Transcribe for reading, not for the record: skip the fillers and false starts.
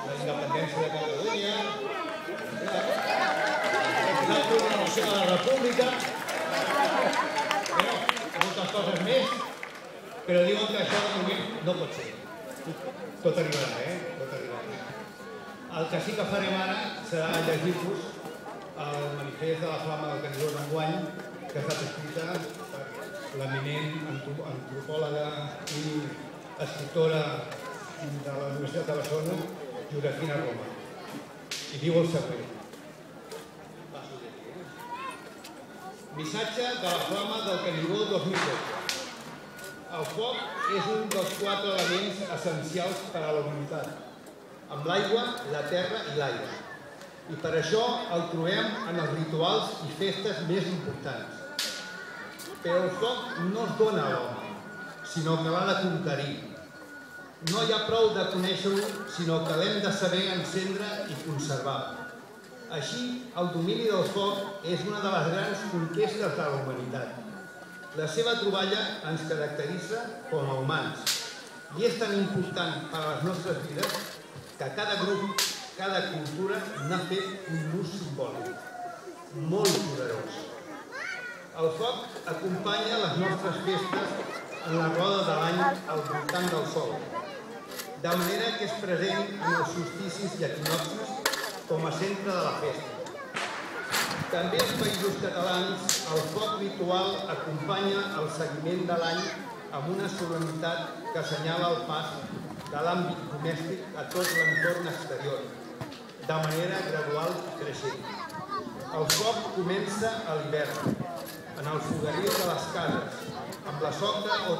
la independència de Catalunya, la proclamació de la República, moltes coses més, però diuen que això de moment no pot ser. Tot arribarà, Tot arribarà. El que sí que farem ara serà llegir-vos el manifest de la Flama del Canigó d'enguany, que ha estat escrita per l'eminent antropòloga i escriptora de la Universitat de Barcelona, Josefina Roma. I diu el següent. Missatge de la Flama del Canigó 2012. El foc és un dels 4 elements essencials per a la humanitat, amb l'aigua, la terra i l'aire. I per això el trobem en els rituals i festes més importants. Però el foc no es dona a l'home, sinó que l'ha de conquerir. No hi ha prou de conèixer-ho, sinó que l'hem de saber encendre i conservar. Així, el domini del foc és una de les grans conquestes de la humanitat. La seva troballa ens caracteritza com a humans i és tan important per a les nostres vides que cada grup, cada cultura n'ha fet un ús simbòlic, molt poderós. El foc acompanya les nostres festes en la roda de l'any al voltant del sol, de manera que és present en els solsticis i equinoccis com a centre de la festa. També als Països Catalans el foc ritual acompanya el seguiment de l'any amb una solemnitat que assenyala el pas de l'àmbit domèstic a tot l'entorn exterior, de manera gradual i creixent. El foc comença a l'hivern, en els foguerils de les cases, amb la soca o